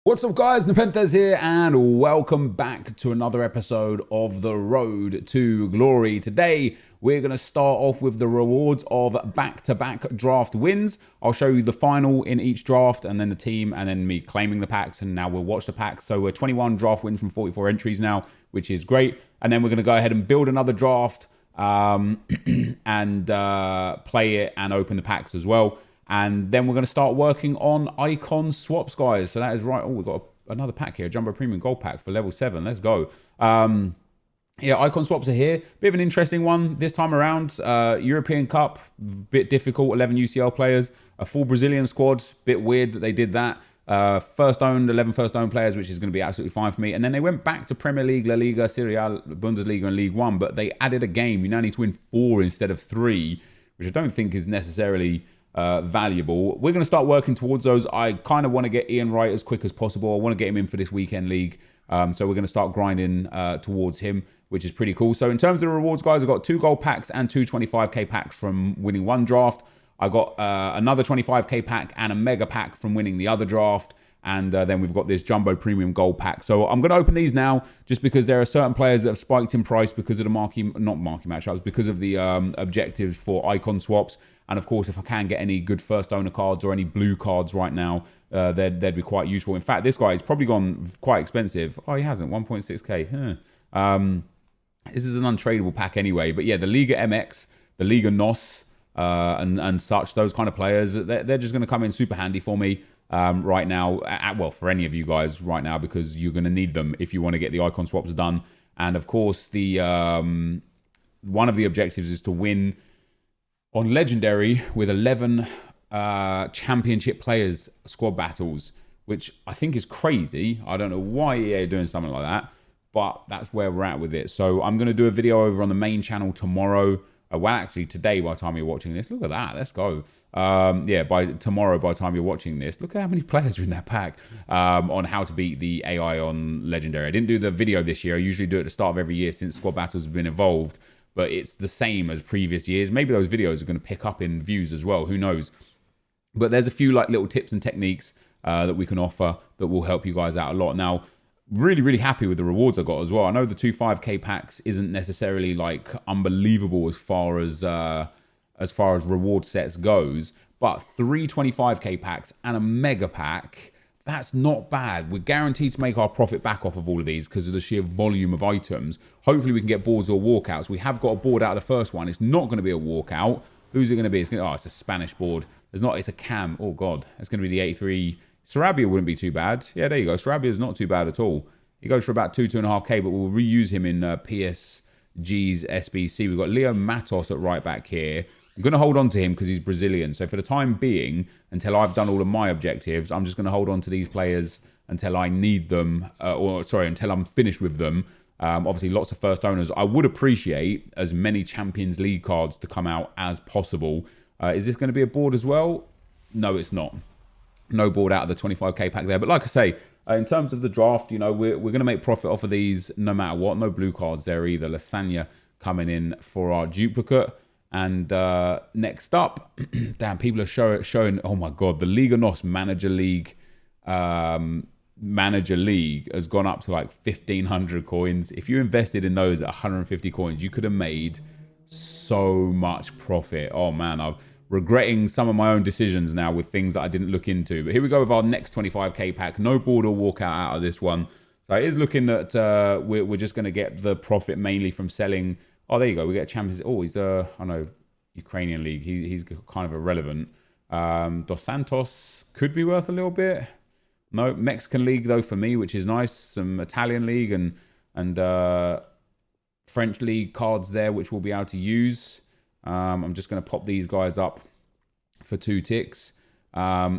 What's up guys, NepentheZ here and welcome back to another episode of The Road to Glory. Today we're going to start off with the rewards of back-to-back draft wins. I'll show you the final in each draft and then the team and then me claiming the packs, and now we'll watch the packs. So we're 21 draft wins from 44 entries now, which is great. And then we're going to go ahead and build another draft and play it and open the packs as well. And then we're going to start working on icon swaps, guys. So that is right. Oh, we've got another pack here. Jumbo Premium Gold Pack for level 7. Let's go. Yeah, icon swaps are here. Bit of an interesting one this time around. European Cup, bit difficult. 11 UCL players. A full Brazilian squad. Bit weird that they did that. 11 first owned players, which is going to be absolutely fine for me. And then they went back to Premier League, La Liga, Serie A, Bundesliga, and League One. But they added a game. You now need to win 4 instead of 3, which I don't think is necessarily valuable. We're going to start working towards those. I kind of want to get Ian right as quick as possible. I want to get him in for this weekend league. So we're going to start grinding towards him, which is pretty cool. So in terms of the rewards, guys, I've got 2 gold packs and 2 25k packs from winning one draft. I got another 25k pack and a mega pack from winning the other draft. And then we've got this Jumbo Premium Gold Pack. So I'm going to open these now just because there are certain players that have spiked in price because of the marquee matchups, because of the objectives for icon swaps. And of course, if I can get any good first owner cards or any blue cards right now, they'd be quite useful. In fact, this guy has probably gone quite expensive. Oh, he hasn't. 1.6k. This is an untradeable pack anyway. But yeah, the Liga MX, the Liga NOS, and such, those kind of players, they're just going to come in super handy for me right now. Well, for any of you guys right now, because you're going to need them if you want to get the icon swaps done. And of course, the one of the objectives is to win on Legendary with 11 championship players squad battles, which I think is crazy. I don't know why EA are doing something like that, but that's where we're at with it. So I'm going to do a video over on the main channel tomorrow. Well, actually today by the time you're watching this. Look at that. Let's go. Yeah, by tomorrow by the time you're watching this. Look at how many players are in that pack on how to beat the AI on Legendary. I didn't do the video this year. I usually do it at the start of every year since squad battles have been evolved. But it's the same as previous years. Maybe those videos are going to pick up in views as well. Who knows? But there's a few like little tips and techniques that we can offer that will help you guys out a lot. Now, really, really happy with the rewards I got as well. I know the 2 5k packs isn't necessarily like unbelievable as far as reward sets goes, but 3 25k packs and a mega pack. That's not bad. We're guaranteed to make our profit back off of all of these because of the sheer volume of items. Hopefully we can get boards or walkouts. We have got a board out of the first one. It's not going to be a walkout. Who's it going to be? It's a Spanish board. It's a cam. Oh God, it's going to be the 83. Sarabia wouldn't be too bad. Yeah, there you go. Sarabia's not too bad at all. He goes for about 2.5k, but we'll reuse him in PSG's SBC. We've got Leo Matos at right back here. I'm going to hold on to him because he's Brazilian. So for the time being, until I've done all of my objectives, I'm just going to hold on to these players until I need them, until I'm finished with them. Obviously, lots of first owners. I would appreciate as many Champions League cards to come out as possible. Is this going to be a board as well? No, it's not. No board out of the 25k pack there. But like I say, in terms of the draft, you know, we're going to make profit off of these no matter what. No blue cards there either. Lasagna coming in for our duplicate. And next up, damn, people are showing, oh my God, the Liga NOS Manager League has gone up to like 1,500 coins. If you invested in those at 150 coins, you could have made so much profit. Oh man, I'm regretting some of my own decisions now with things that I didn't look into. But here we go with our next 25k pack. No board or walkout out of this one. So it is looking that we're just going to get the profit mainly from selling. Oh, there you go. We get Champions. Oh, he's I know, Ukrainian league. He's kind of irrelevant. Dos Santos could be worth a little bit. No, Mexican league though for me, which is nice. Some Italian league and French league cards there, which we'll be able to use. I'm just going to pop these guys up for 2 ticks. Yeah,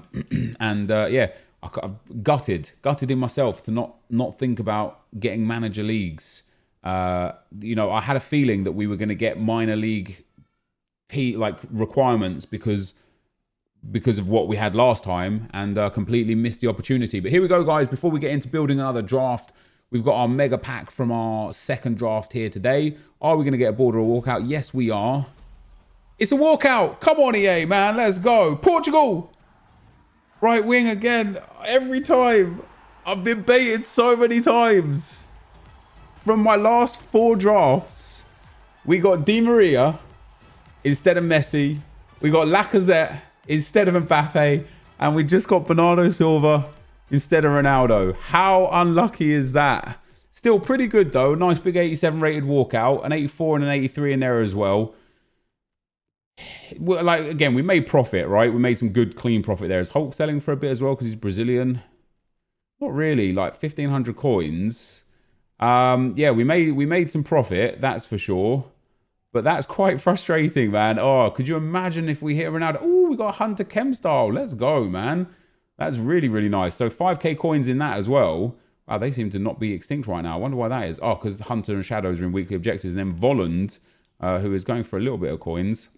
I've gutted in myself to not think about getting manager leagues. You know, I had a feeling that we were going to get minor league requirements because of what we had last time, and completely missed the opportunity. But here we go, guys. Before we get into building another draft, we've got our mega pack from our second draft here today. Are we going to get a board or a walkout? Yes, we are. It's a walkout. Come on, EA, man. Let's go. Portugal. Right wing again. Every time. I've been baited so many times. From my last 4 drafts, we got Di Maria instead of Messi. We got Lacazette instead of Mbappe. And we just got Bernardo Silva instead of Ronaldo. How unlucky is that? Still pretty good though. Nice big 87 rated walkout. An 84 and an 83 in there as well. Like, again, we made profit, right? We made some good, clean profit there. Is Hulk selling for a bit as well because he's Brazilian? Not really. Like 1,500 coins. Yeah, we made some profit, that's for sure. But that's quite frustrating, man. Oh, could you imagine if we hit Ronaldo? Oh, we got Hunter Chem style. Let's go, man. That's really, really nice. So 5k coins in that as well. Wow, they seem to not be extinct right now. I wonder why that is. Oh, because Hunter and Shadows are in weekly objectives. And then Volland, who is going for a little bit of coins,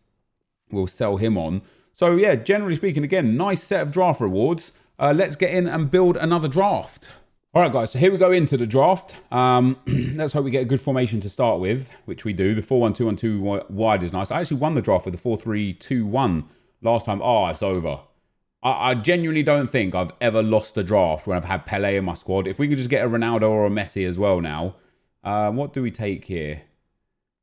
we'll sell him on. So yeah, generally speaking, again, nice set of draft rewards. Let's get in and build another draft. All right, guys, so here we go into the draft. Let's hope we get a good formation to start with, which we do. The 4-1-2-1-2 wide is nice. I actually won the draft with the 4-3-2-1 last time. Oh, it's over. I genuinely don't think I've ever lost a draft when I've had Pele in my squad. If we could just get a Ronaldo or a Messi as well now. What do we take here?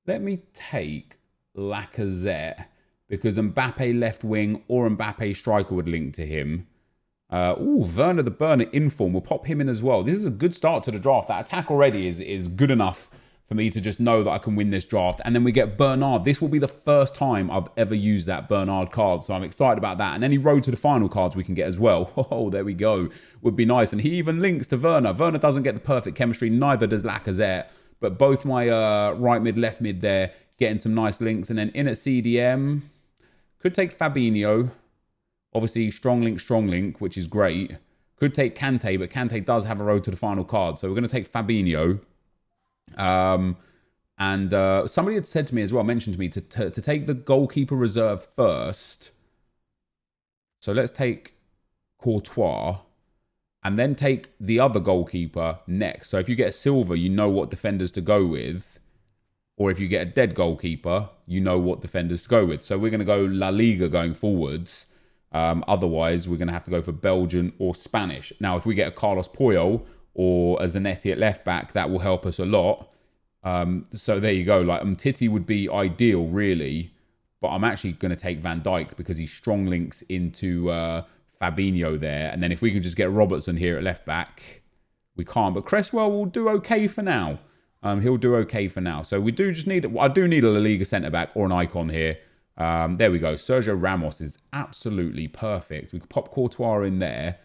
Let me take Lacazette because Mbappe left wing or Mbappe striker would link to him. Werner the Burner inform. We'll pop him in as well. This is a good start to the draft. That attack already is good enough for me to just know that I can win this draft. And then we get Bernard. This will be the first time I've ever used that Bernard card. So I'm excited about that. And any road to the final cards we can get as well. Oh, there we go. Would be nice. And he even links to Werner. Werner doesn't get the perfect chemistry. Neither does Lacazette. But both my right mid, left mid there getting some nice links. And then in at CDM, could take Fabinho. Obviously, strong link, which is great. Could take Kante, but Kante does have a road to the final card. So we're going to take Fabinho. Somebody had said to me as well, mentioned to me, to take the goalkeeper reserve first. So let's take Courtois. And then take the other goalkeeper next. So if you get a silver, you know what defenders to go with. Or if you get a dead goalkeeper, you know what defenders to go with. So we're going to go La Liga going forwards. Otherwise, we're going to have to go for Belgian or Spanish. Now, if we get a Carlos Puyol or a Zanetti at left back, that will help us a lot. So there you go. Like Titi would be ideal, really. But I'm actually going to take Van Dijk because he strong links into Fabinho there. And then if we can just get Robertson here at left back, we can't. But Cresswell will do okay for now. He'll do okay for now. So we do just need... I do need a La Liga centre-back or an icon here. There we go. Sergio Ramos is absolutely perfect. We can pop Courtois in there.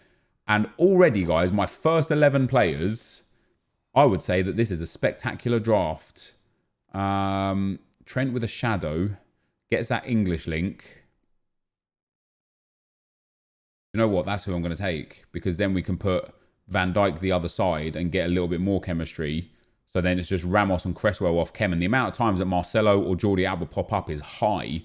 And already, guys, my first 11 players, I would say that this is a spectacular draft. Trent with a shadow gets that English link. You know what? That's who I'm going to take. Because then we can put Van Dijk the other side and get a little bit more chemistry. So then it's just Ramos and Cresswell off chem. And the amount of times that Marcelo or Jordi Alba pop up is high.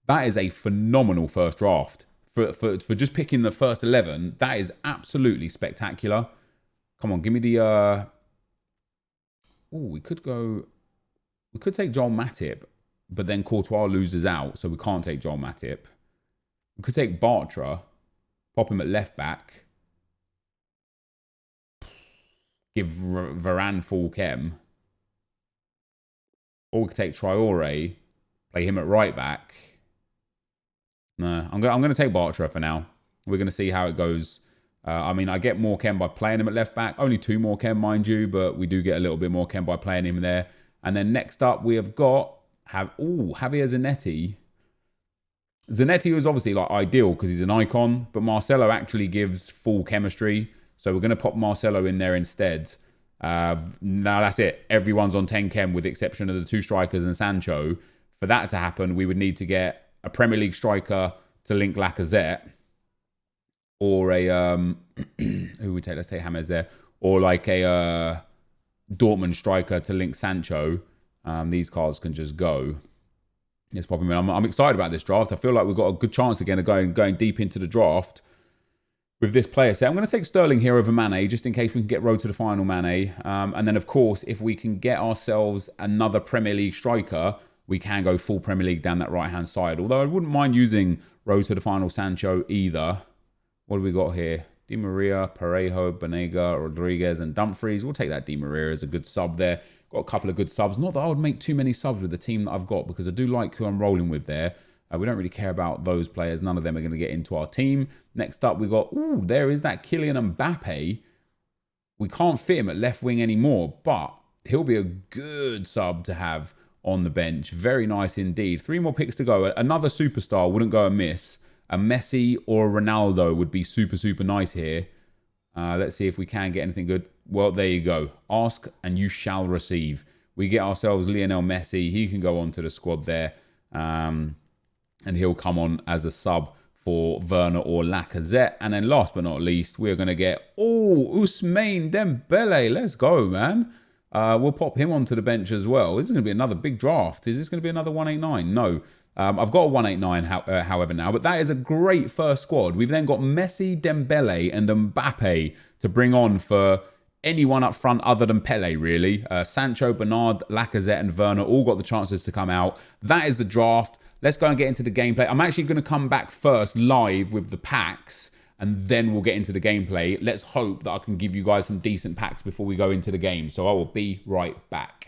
That is a phenomenal first draft. For just picking the first 11, that is absolutely spectacular. Come on, give me the... we could take Joel Matip, but then Courtois loses out, so we can't take Joel Matip. We could take Bartra, pop him at left back, give Varane full chem. Or we could take Traore, play him at right back. No, I'm going to take Bartra for now. We're going to see how it goes. I mean, I get more chem by playing him at left back. Only 2 more chem, mind you, but we do get a little bit more chem by playing him there. And then next up, we have got Javier Zanetti. Zanetti was obviously like ideal because he's an icon, but Marcelo actually gives full chemistry. So we're going to pop Marcelo in there instead. Now that's it. Everyone's on 10 chem with the exception of the 2 strikers and Sancho. For that to happen, we would need to get a Premier League striker to link Lacazette, or a who we take? Let's take James there, or like a Dortmund striker to link Sancho. These cards can just go. Let's pop him in. I'm excited about this draft. I feel like we've got a good chance again of going deep into the draft with this player set. I'm going to take Sterling here over Mane, just in case we can get road to the final Mane. And then, of course, if we can get ourselves another Premier League striker, we can go full Premier League down that right-hand side. Although I wouldn't mind using road to the final Sancho either. What have we got here? Di Maria, Parejo, Banega, Rodriguez, and Dumfries. We'll take that Di Maria as a good sub there. Got a couple of good subs. Not that I would make too many subs with the team that I've got, because I do like who I'm rolling with there. We don't really care about those players. None of them are going to get into our team. Next up, we got, ooh, there is that Kylian Mbappe. We can't fit him at left wing anymore, but he'll be a good sub to have on the bench. Very nice indeed. 3 more picks to go. Another superstar wouldn't go amiss. A Messi or a Ronaldo would be super, super nice here. Let's see if we can get anything good. Well, there you go. Ask and you shall receive. We get ourselves Lionel Messi. He can go on to the squad there. And he'll come on as a sub for Werner or Lacazette. And then last but not least, we're going to get, Ousmane Dembele. Let's go, man. We'll pop him onto the bench as well. This is going to be another big draft. Is this going to be another 189? No. I've got a 189, however, now. But that is a great first squad. We've then got Messi, Dembele, and Mbappe to bring on for anyone up front other than Pele, really. Sancho, Bernard, Lacazette, and Werner all got the chances to come out. That is the draft. Let's go and get into the gameplay. I'm actually going to come back first live with the packs, and then we'll get into the gameplay. Let's hope that I can give you guys some decent packs before we go into the game. So I will be right back.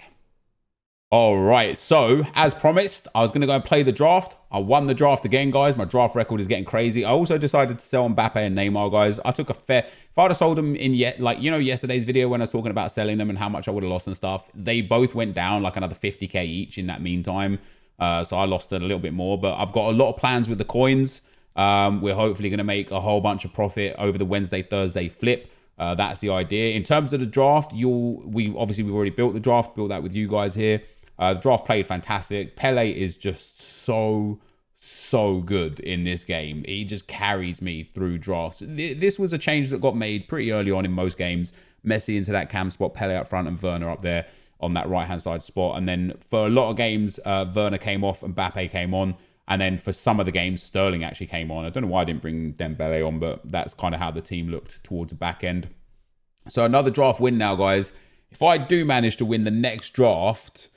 All right, so as promised, I was going to go and play the draft. I won the draft again, guys. My draft record is getting crazy. I also decided to sell Mbappe and Neymar, guys. I took a fair... If I'd have sold them in yesterday's video when I was talking about selling them and how much I would have lost and stuff, they both went down like another 50k each in that meantime. So I lost it a little bit more, but I've got a lot of plans with the coins. We're hopefully going to make a whole bunch of profit over the Wednesday, Thursday flip. That's the idea. In terms of the draft, we've already built the draft, built that with you guys here. The draft played fantastic. Pele is just so good in this game. He just carries me through drafts. This was a change that got made pretty early on in most games. Messi into that cam spot, Pele up front, and Werner up there on that right-hand side spot. And then for a lot of games, Werner came off and Mbappe came on. And then for some of the games, Sterling actually came on. I don't know why I didn't bring Dembele on, but that's kind of how the team looked towards the back end. So another draft win now, guys. If I do manage to win the next draft,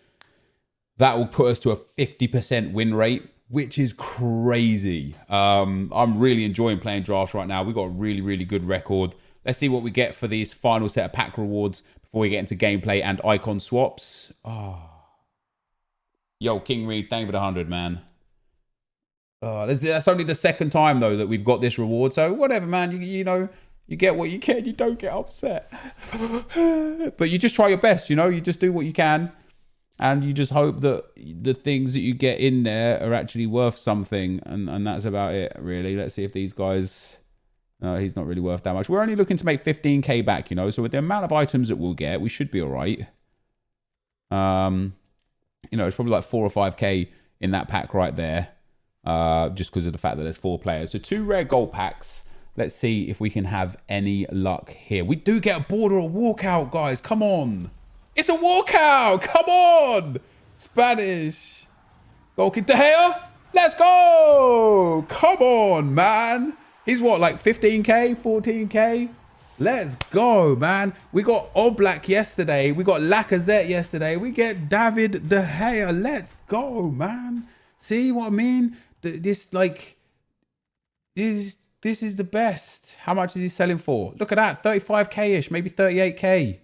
that will put us to a 50% win rate, which is crazy. I'm really enjoying playing drafts right now. We've got a really, really good record. Let's see what we get for these final set of pack rewards before we get into gameplay and icon swaps. Yo, King Reed, thank you for the 100, man. That's only the second time, though, that we've got this reward. So whatever, man. You know, you get what you get. You don't get upset. But you just try your best, you know. You just do what you can. And you just hope that the things that you get in there are actually worth something. And that's about it, really. Let's see if these guys... he's not really worth that much. We're only looking to make 15k back, you know. So with the amount of items that we'll get, we should be all right. You know, it's probably like 4 or 5k in that pack right there. Just because of the fact that there's 4 players. So 2 rare gold packs. Let's see if we can have any luck here. We do get a border or walkout, guys. Come on. It's a walkout. Come on. Spanish. Goal kick. De Gea. Let's go. Come on, man. He's what, like 15k, 14k? Let's go, man. We got Oblak yesterday. We got Lacazette yesterday. We get David De Gea. Let's go, man. See what I mean? This is the best. How much is he selling for? Look at that. 35k-ish, maybe 38k.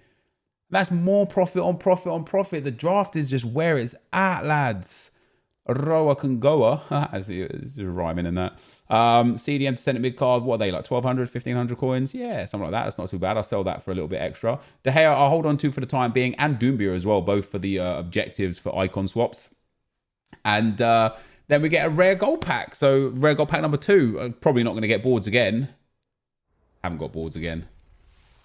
That's more profit on profit on profit. The draft is just where it's at, lads. Roa Kungoa. I see it's just rhyming in that. CDM to centre mid card. What are they, like 1,200, 1,500 coins? Yeah, something like that. That's not too bad. I'll sell that for a little bit extra. De Gea, I'll hold on to for the time being. And Doumbia as well, both for the objectives for icon swaps. And then we get a rare gold pack. So rare gold pack number 2. I'm probably not going to get boards again. Haven't got boards again.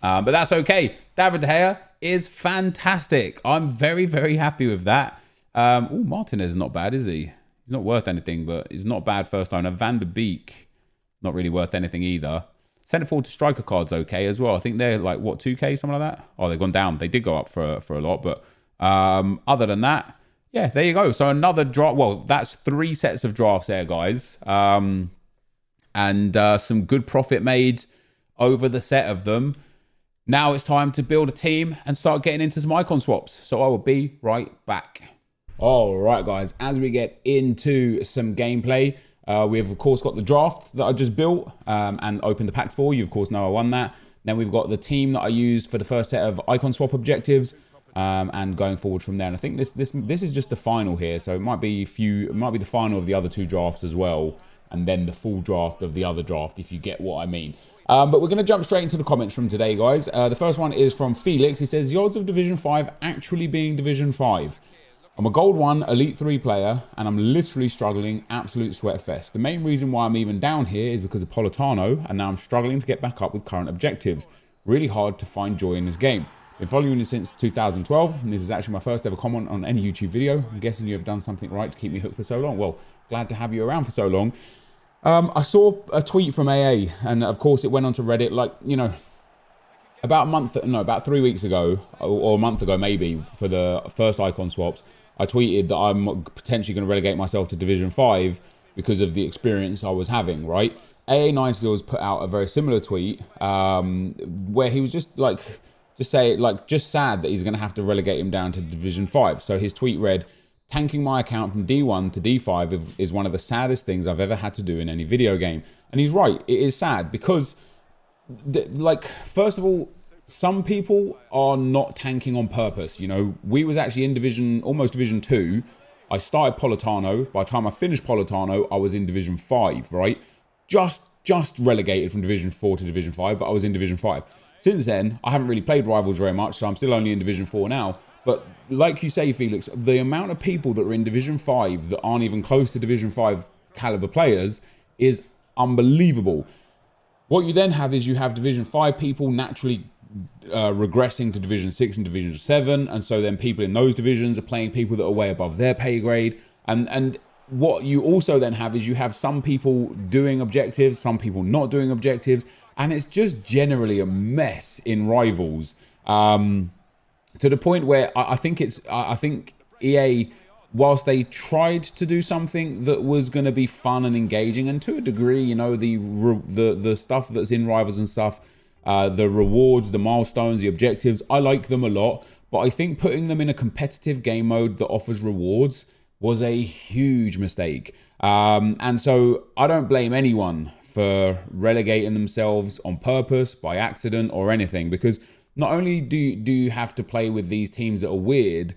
But that's okay. David De Gea is fantastic. I'm very, very happy with that. Martinez is not bad, is he? He's not worth anything, but he's not bad first owner. Van der Beek, not really worth anything either. Centre forward to striker cards okay as well. I think they're like, what, 2k, something like that? Oh, they've gone down. They did go up for a lot, but other than that, yeah, there you go. So another draft. Well, that's 3 sets of drafts there, guys. And some good profit made over the set of them. Now it's time to build a team and start getting into some icon swaps. So I will be right back. All right, guys, as we get into some gameplay, We have, of course, got the draft that I just built and opened the packs for. You, of course, know I won that. Then we've got the team that I used for the first set of icon swap objectives, and going forward from there. And I think this is just the final here, so it might be the final of the other 2 drafts as well, and then the full draft of the other draft, if you get what I mean. But we're going to jump straight into the comments from today, guys. The first one is from Felix. He says, the odds of Division 5 actually being Division 5. I'm a Gold 1 Elite 3 player, and I'm literally struggling absolute sweat fest. The main reason why I'm even down here is because of Politano, and now I'm struggling to get back up with current objectives. Really hard to find joy in this game. Been following you since 2012, and this is actually my first ever comment on any YouTube video. I'm guessing you have done something right to keep me hooked for so long. Well, glad to have you around for so long. I saw a tweet from AA, and of course it went onto Reddit, like, you know, about 3 weeks ago, or a month ago maybe, for the first icon swaps. I tweeted that I'm potentially going to relegate myself to Division 5 because of the experience I was having, right? AA9 Skills put out a very similar tweet where he was just sad that he's going to have to relegate him down to Division 5. So his tweet read, tanking my account from D1 to D5 is one of the saddest things I've ever had to do in any video game. And he's right, it is sad because, first of all, some people are not tanking on purpose. You know, we was actually in almost Division 2. I started Politano. By the time I finished Politano, I was in Division 5, right? Just relegated from Division 4 to Division 5, but I was in Division 5. Since then, I haven't really played Rivals very much, so I'm still only in Division 4 now. But like you say, Felix, the amount of people that are in Division 5 that aren't even close to Division 5 caliber players is unbelievable. What you then have is you have Division 5 people naturally regressing to Division 6 and Division 7, and so then people in those divisions are playing people that are way above their pay grade, and what you also then have is you have some people doing objectives, some people not doing objectives, and it's just generally a mess in Rivals, to the point where I think EA, whilst they tried to do something that was going to be fun and engaging, and to a degree, you know, the stuff that's in Rivals and stuff, the rewards, the milestones, the objectives, I like them a lot, but I think putting them in a competitive game mode that offers rewards was a huge mistake. And so I don't blame anyone for relegating themselves on purpose, by accident, or anything, because not only do you have to play with these teams that are weird,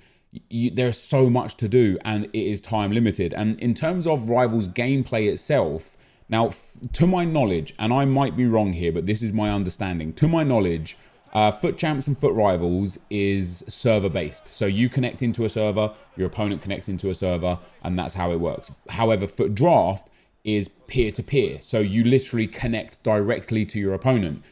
there's so much to do, and it is time limited. And in terms of Rivals gameplay itself, now, to my knowledge, and I might be wrong here, but this is my understanding. To my knowledge, Foot Champs and Foot Rivals is server-based. So you connect into a server, your opponent connects into a server, and that's how it works. However, Foot Draft is peer-to-peer. So you literally connect directly to your opponent.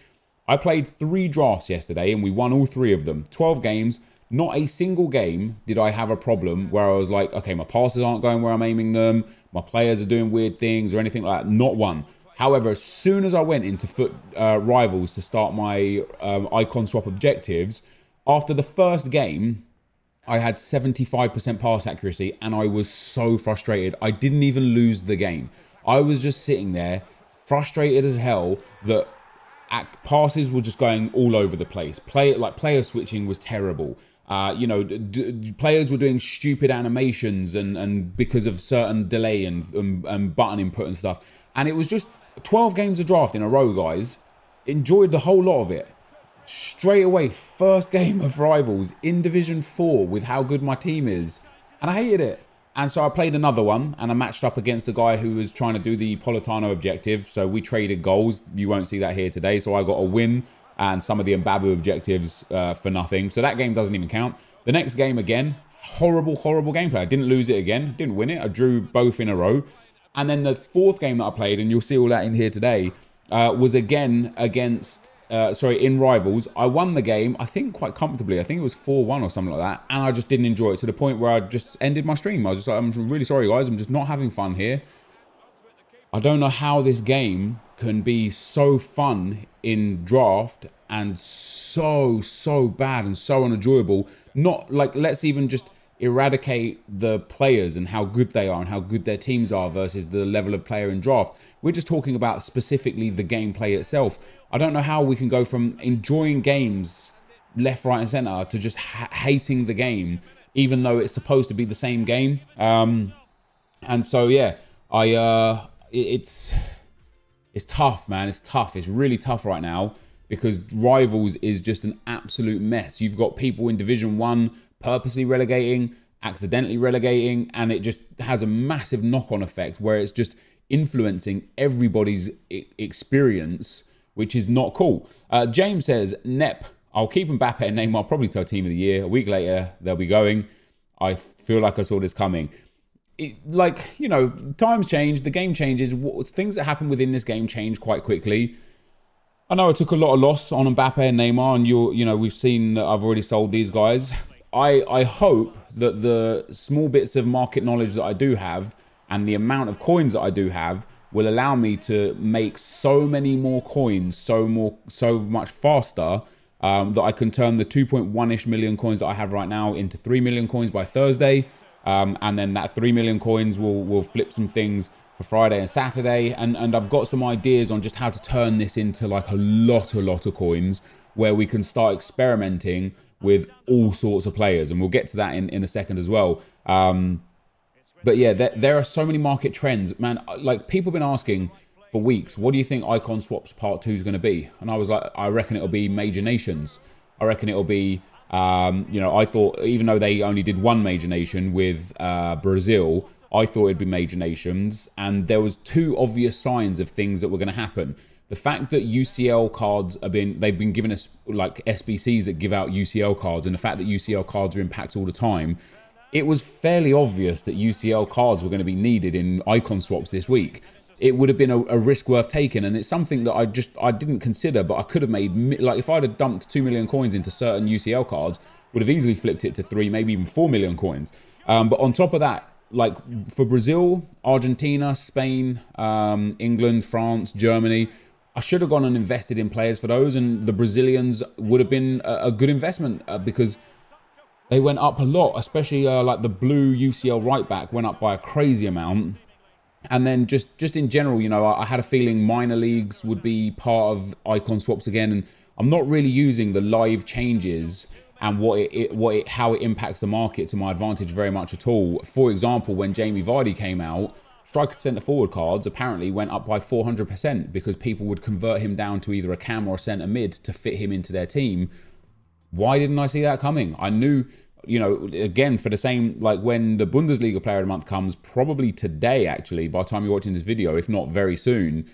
I played 3 drafts yesterday, and we won all 3 of them. 12 games. Not a single game did I have a problem where I was like, okay, my passes aren't going where I'm aiming them, my players are doing weird things or anything like that. Not one. However, as soon as I went into Foot Rivals to start my icon swap objectives, after the first game, I had 75% pass accuracy, and I was so frustrated. I didn't even lose the game. I was just sitting there, frustrated as hell, that passes were just going all over the place. Player switching was terrible. You know, players were doing stupid animations and because of certain delay and button input and stuff. And it was just 12 games of draft in a row, guys. Enjoyed the whole lot of it. Straight away, first game of Rivals in Division 4 with how good my team is. And I hated it. And so I played another one, and I matched up against a guy who was trying to do the Politano objective. So we traded goals. You won't see that here today. So I got a win and some of the Mbabu objectives for nothing. So that game doesn't even count. The next game again, horrible gameplay. I didn't lose it again, didn't win it. I drew both in a row. And then the 4th game that I played, and you'll see all that in here today, was again against, in Rivals. I won the game, I think quite comfortably. I think it was 4-1 or something like that. And I just didn't enjoy it to the point where I just ended my stream. I was just like, I'm really sorry, guys. I'm just not having fun here. I don't know how this game can be so fun in draft and so bad and so unenjoyable. Not like, let's even just eradicate the players and how good they are and how good their teams are versus the level of player in draft. We're just talking about specifically the gameplay itself. I don't know how we can go from enjoying games left, right and center to just hating the game, even though it's supposed to be the same game. And so, yeah, it's tough, man. It's tough. It's really tough right now because Rivals is just an absolute mess. You've got people in Division 1 purposely relegating, accidentally relegating, and it just has a massive knock-on effect where it's just influencing everybody's experience, which is not cool. James says, Nep, I'll keep Mbappe and Neymar probably to our team of the year. A week later, they'll be going. I feel like I saw this coming. Times change, the game changes. Things that happen within this game change quite quickly. I know I took a lot of loss on Mbappe and Neymar, and we've seen that I've already sold these guys. I hope that the small bits of market knowledge that I do have and the amount of coins that I do have will allow me to make so many more coins so much faster that I can turn the 2.1-ish million coins that I have right now into 3 million coins by Thursday. And then that 3 million coins will flip some things for Friday and Saturday. And I've got some ideas on just how to turn this into like a lot of coins where we can start experimenting with all sorts of players. And we'll get to that in a second as well. But yeah, there are so many market trends, man. Like, people have been asking for weeks, what do you think Icon Swaps Part 2 is going to be? And I was like, I reckon it'll be major nations. I reckon it'll be, I thought, even though they only did one major nation with Brazil, I thought it'd be major nations. And there was two obvious signs of things that were going to happen. The fact that UCL cards they've been giving us like SBCs that give out UCL cards, and the fact that UCL cards are in packs all the time, it was fairly obvious that UCL cards were going to be needed in Icon Swaps this week. It would have been a risk worth taking, and it's something that I didn't consider, but I could have made, like, if I'd have dumped 2 million coins into certain UCL cards, would have easily flipped it to 3, maybe even 4 million coins. But on top of that, like for Brazil, Argentina, Spain, England, France, Germany, I should have gone and invested in players for those, and the Brazilians would have been a good investment because they went up a lot, especially like the blue UCL right back went up by a crazy amount. And then just in general, I had a feeling minor leagues would be part of Icon Swaps again. And I'm not really using the live changes and how it impacts the market to my advantage very much at all. For example, when Jamie Vardy came out, striker centre forward cards apparently went up by 400% because people would convert him down to either a cam or a centre mid to fit him into their team. Why didn't I see that coming? I knew, again, for the same, like when the Bundesliga Player of the Month comes, probably today, actually, by the time you're watching this video, if not very soon,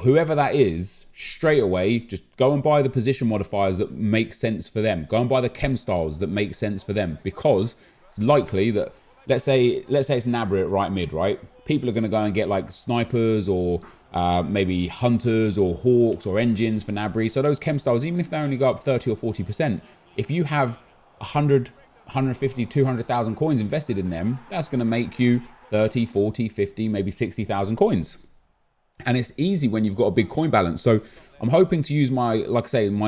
whoever that is, straight away, just go and buy the position modifiers that make sense for them. Go and buy the chem styles that make sense for them, because it's likely that, let's say it's Gnabry at right mid, right? People are going to go and get like snipers or maybe hunters or hawks or engines for Gnabry. So those chem styles, even if they only go up 30 or 40%, if you have 100, 150, 200,000 coins invested in them, that's going to make you 30, 40, 50, maybe 60,000 coins. And it's easy when you've got a big coin balance. So I'm hoping to use my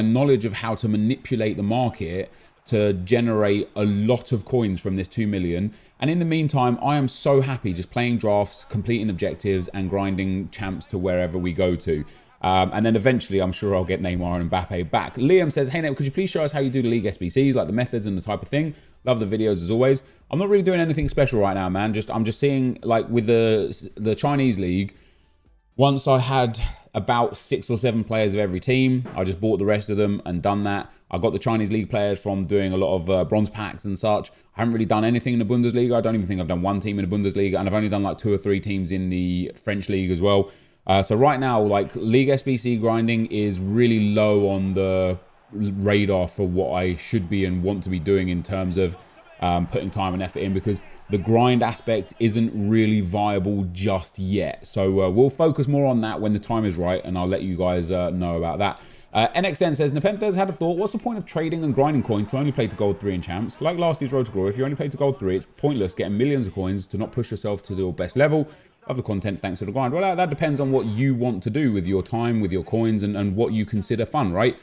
knowledge of how to manipulate the market to generate a lot of coins from this 2 million. And in the meantime, I am so happy just playing drafts, completing objectives and grinding champs to wherever we go to. And then eventually, I'm sure I'll get Neymar and Mbappe back. Liam says, hey, Nate, could you please show us how you do the league SBCs, like the methods and the type of thing? Love the videos as always. I'm not really doing anything special right now, man. I'm just seeing, like with the Chinese league, once I had about 6 or 7 players of every team, I just bought the rest of them and done that. I got the Chinese league players from doing a lot of bronze packs and such. I haven't really done anything in the Bundesliga. I don't even think I've done one team in the Bundesliga, and I've only done like 2 or 3 teams in the French league as well. So right now, like league SBC grinding is really low on the radar for what I should be and want to be doing in terms of putting time and effort in, because the grind aspect isn't really viable just yet. So we'll focus more on that when the time is right, and I'll let you guys know about that. NXN says, NepentheZ had a thought. What's the point of trading and grinding coins to only play to gold 3 in champs? Like last year's Road to Glory, if you only play to gold 3, it's pointless getting millions of coins to not push yourself to your best level. Love the content, thanks for the grind. Well, that depends on what you want to do with your time, with your coins, and what you consider fun, right?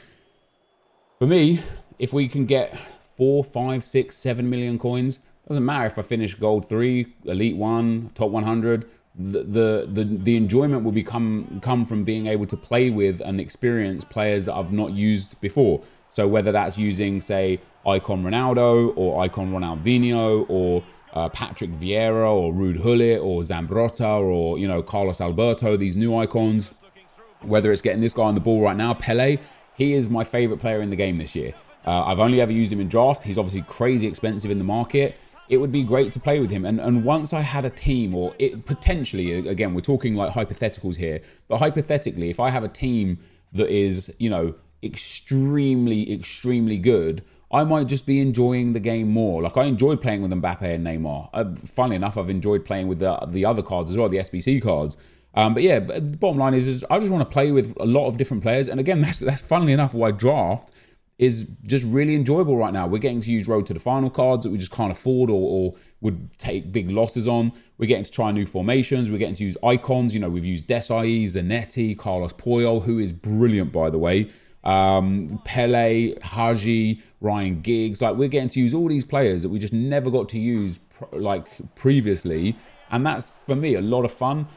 For me, if we can get 4, 5, 6, 7 million coins, doesn't matter if I finish gold 3, elite 1, top 100. The enjoyment will come from being able to play with and experience players that I've not used before. So whether that's using, say, Icon Ronaldo or Icon Ronaldinho or Patrick Vieira or Ruud Gullit or Zambrotta or, you know, Carlos Alberto, these new icons, whether it's getting this guy on the ball right now, Pele, he is my favorite player in the game this year. I've only ever used him in draft. He's obviously crazy expensive in the market. It would be great to play with him. And once I had a team, or it potentially, again, we're talking like hypotheticals here, but hypothetically, if I have a team that is, you know, extremely good, I might just be enjoying the game more. Like, I enjoyed playing with Mbappe and Neymar. Funnily enough, I've enjoyed playing with the other cards as well, the SBC cards. But yeah, the bottom line is I just want to play with a lot of different players. And again, that's funnily enough why draft is just really enjoyable right now. We're getting to use road to the final cards that we just can't afford or would take big losses on. We're getting to try new formations. We're getting to use icons. You know, we've used Desai, Zanetti, Carlos Puyol, who is brilliant, by the way. Pele, Haji, Ryan Giggs. Like, we're getting to use all these players that we just never got to use like previously. And that's, for me, a lot of fun.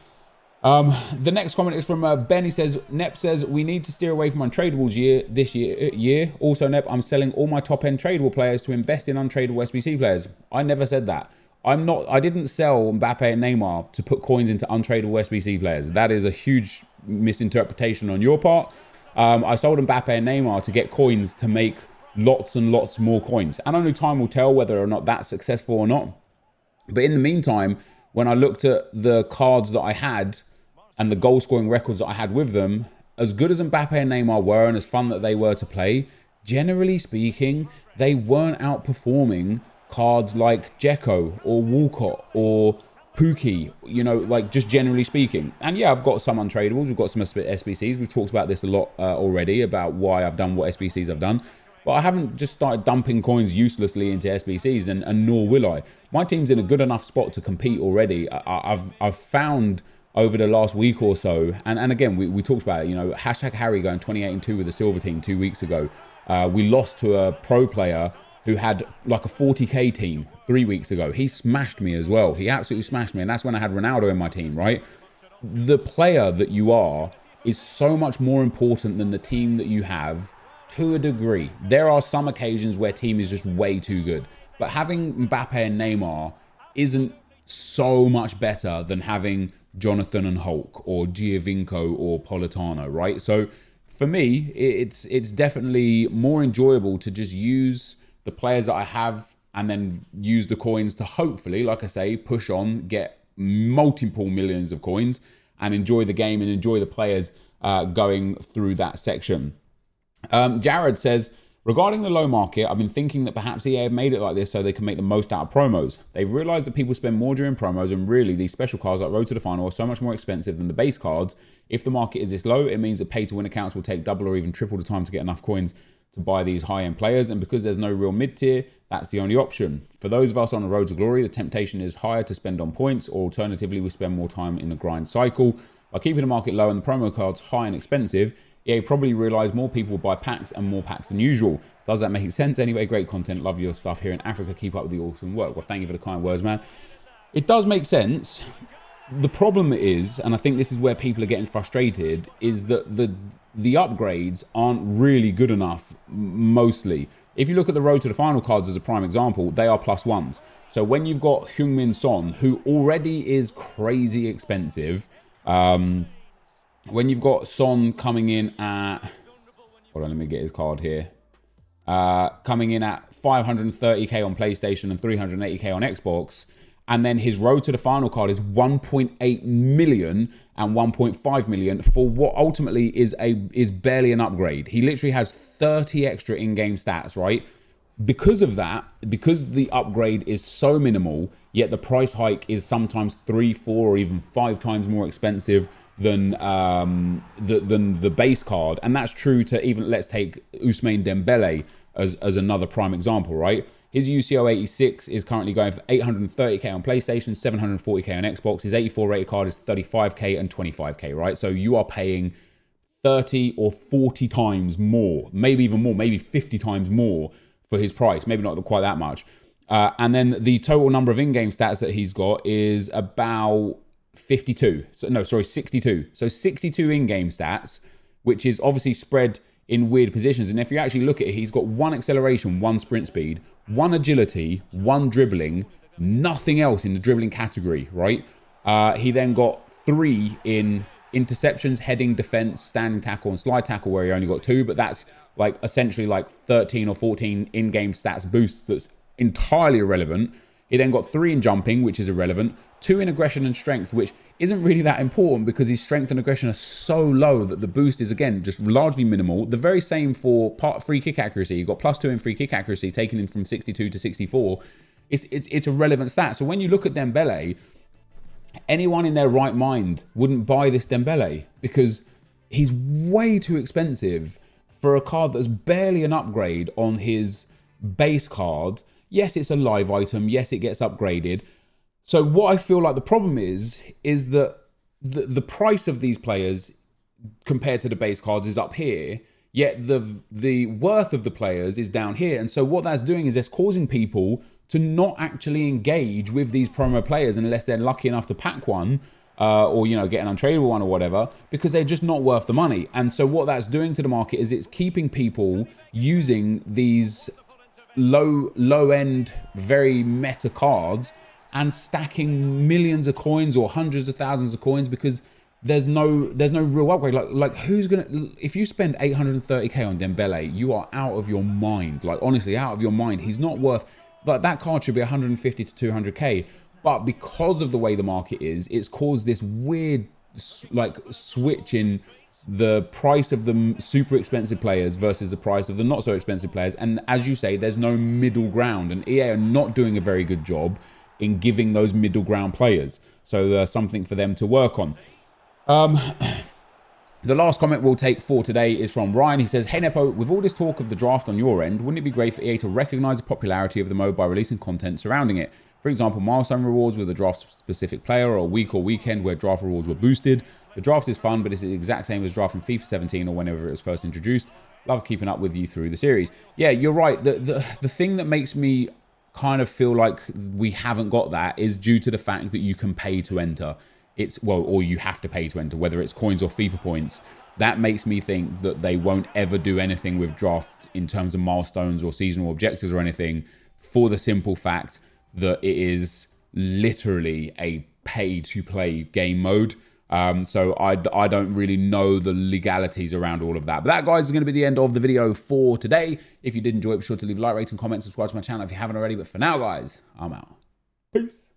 The next comment is from Ben. He says, Nep says, we need to steer away from untradables this year. Also, Nep, I'm selling all my top-end tradable players to invest in untradable SBC players. I never said that. I didn't sell Mbappe and Neymar to put coins into untradable SBC players. That is a huge misinterpretation on your part. I sold Mbappe and Neymar to get coins to make lots and lots more coins. And only time will tell whether or not that's successful or not. But in the meantime, when I looked at the cards that I had and the goal scoring records that I had with them, as good as Mbappe and Neymar were and as fun that they were to play, generally speaking, they weren't outperforming cards like Dzeko or Walcott or Pookie, you know, like just generally speaking. And yeah, I've got some untradables. We've got some SBCs. We've talked about this a lot already about why I've done what SBCs I've done. But I haven't just started dumping coins uselessly into SBCs, and nor will I. My team's in a good enough spot to compete already. I've found over the last week or so, and again, we talked about it, you know, hashtag Harry going 28-2 with the silver team 2 weeks ago. We lost to a pro player who had like a 40k team 3 weeks ago. He smashed me as well. He absolutely smashed me. And that's when I had Ronaldo in my team, right? The player that you are is so much more important than the team that you have to a degree. There are some occasions where team is just way too good. But having Mbappe and Neymar isn't so much better than having Jonathan and Hulk or Giovinco or Politano, right? So for me, it's definitely more enjoyable to just use the players that I have and then use the coins to hopefully, like I say, push on, get multiple millions of coins and enjoy the game and enjoy the players going through that section. Jared says, regarding the low market, I've been thinking that perhaps EA have made it like this so they can make the most out of promos. They've realized that people spend more during promos, and really these special cards like Road to the Final are so much more expensive than the base cards. If the market is this low, it means that pay to win accounts will take double or even triple the time to get enough coins to buy these high-end players, and because there's no real mid-tier, that's the only option. For those of us on the road to glory, the temptation is higher to spend on points, or alternatively, we spend more time in the grind cycle. By keeping the market low and the promo cards high and expensive, EA probably realised more people will buy packs and more packs than usual. Does that make sense? Anyway, great content. Love your stuff here in Africa. Keep up with the awesome work. Well, thank you for the kind words, man. It does make sense. The problem is, and I think this is where people are getting frustrated, is that the upgrades aren't really good enough, mostly. If you look at the Road to the Final cards as a prime example, they are +1s. So when you've got Heung-min Son, who already is crazy expensive, when you've got Son coming in at, hold on, let me get his card here, coming in at 530k on PlayStation and 380k on Xbox, and then his Road to the Final card is 1.8 million and 1.5 million for what ultimately is barely an upgrade. He literally has 30 extra in-game stats, right? Because of that, because the upgrade is so minimal, yet the price hike is sometimes 3, 4, or even 5 times more expensive than the base card. And that's true to even, let's take Ousmane Dembele as another prime example, right? His UCO 86 is currently going for 830k on PlayStation, 740k on Xbox. His 84 rated card is 35k and 25k, right? So you are paying 30 or 40 times more, maybe even more, maybe 50 times more for his price. Maybe not quite that much. And then the total number of in-game stats that he's got is about 52. So, no, sorry, 62. So 62 in-game stats, which is obviously spread in weird positions. And if you actually look at it, he's got 1 acceleration, 1 sprint speed, 1 agility, 1 dribbling, nothing else in the dribbling category, right? He then got 3 in interceptions, heading, defense, standing tackle, and slide tackle, where he only got 2, but that's like essentially like 13 or 14 in-game stats boosts that's entirely irrelevant. He then got 3 in jumping, which is irrelevant, 2 in aggression and strength, which isn't really that important because his strength and aggression are so low that the boost is, again, just largely minimal. The very same for free kick accuracy. He got +2 in free kick accuracy, taking him from 62 to 64. It's a relevant stat. So when you look at Dembele, anyone in their right mind wouldn't buy this Dembele because he's way too expensive for a card that's barely an upgrade on his base card. Yes, it's a live item. Yes, it gets upgraded. So what I feel like the problem is that the price of these players compared to the base cards is up here, yet the worth of the players is down here. And so what that's doing is it's causing people to not actually engage with these promo players unless they're lucky enough to pack one or, you know, get an untradeable one or whatever, because they're just not worth the money. And so what that's doing to the market is it's keeping people using these low end, very meta cards and stacking millions of coins or hundreds of thousands of coins because there's no real upgrade. Like who's gonna, if you spend 830k on Dembele, you are out of your mind. Like honestly, out of your mind. He's not worth, like that card should be 150 to 200k, but because of the way the market is, it's caused this weird like switch in the price of the super expensive players versus the price of the not so expensive players. And as you say, there's no middle ground, and EA are not doing a very good job in giving those middle ground players. So there's something for them to work on. The last comment we'll take for today is from Ryan. He says, hey Nepo, with all this talk of the draft on your end, wouldn't it be great for EA to recognize the popularity of the mode by releasing content surrounding it? For example, milestone rewards with a draft specific player, or a week or weekend where draft rewards were boosted. The draft is fun, but it's the exact same as draft in FIFA 17 or whenever it was first introduced. Love keeping up with you through the series. Yeah, you're right. The thing that makes me kind of feel like we haven't got that is due to the fact that you can pay to enter. Or you have to pay to enter, whether it's coins or FIFA points. That makes me think that they won't ever do anything with draft in terms of milestones or seasonal objectives or anything, for the simple fact that it is literally a pay to play game mode. So I don't really know the legalities around all of that. But that, guys, is going to be the end of the video for today. If you did enjoy it, be sure to leave a like, rate, and comment. Subscribe to my channel if you haven't already. But for now, guys, I'm out. Peace.